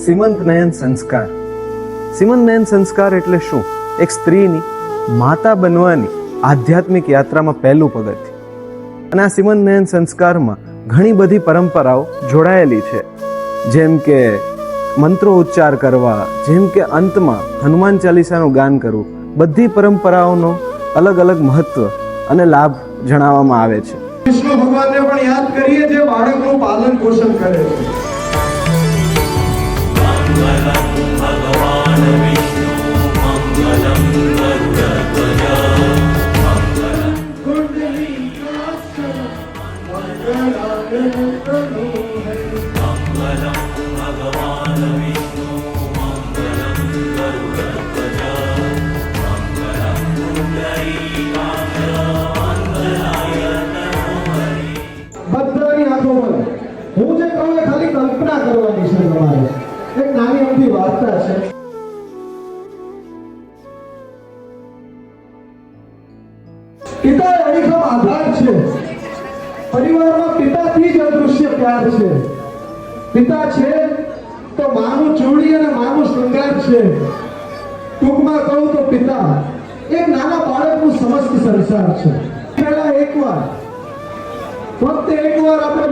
સીમંત નયન સંસ્કાર. સીમંત નયન સંસ્કાર એટલે શું? એક સ્ત્રીની માતા બનવાની આધ્યાત્મિક યાત્રામાં પહેલું પગથિયું. અને આ સીમંત નયન સંસ્કારમાં ઘણી બધી પરંપરાઓ જોડાયેલી છે, જેમ કે મંત્રો ઉચ્ચાર કરવા, જેમ કે અંતમાં હનુમાન ચાલીસાનું ગાન કરવું. બધી પરંપરાઓનો અલગ અલગ મહત્વ અને લાભ જણાવવામાં આવે છે. વિષ્ણુ ભગવાનને પણ યાદ કરીએ, જે બાળકનું પાલન પોષણ કરે છે. ભગવાન વિષ્ણુ મંગલમ ગરુડધ્વજ મંગલમ કુંડલીકાક્ષ મંગલાય ભગવાન વિષ્ણુ મંગલમ ગરુડધ્વજ મંગલમ પુંડરીકાક્ષ મંગલાય તનોહરી. બધાની આંખો બંધ. હું જે કહું એ ખાલી કલ્પના કરવાની છે તમારે. એક નાની અમથી વાર્તા છે. પિતા અડીખમ આધાર છે. પરિવારમાં પિતાથી જ અદૃશ્ય પ્યાર છે. પિતા છે તો માનું ચૂડી અને માનું શૃંગાર છે. ટૂંકમાં કહું તો પિતા એક નાના બાળકનું સમસ્ત સંસાર છે. પહેલા એકવાર, ફક્ત એકવાર આપણે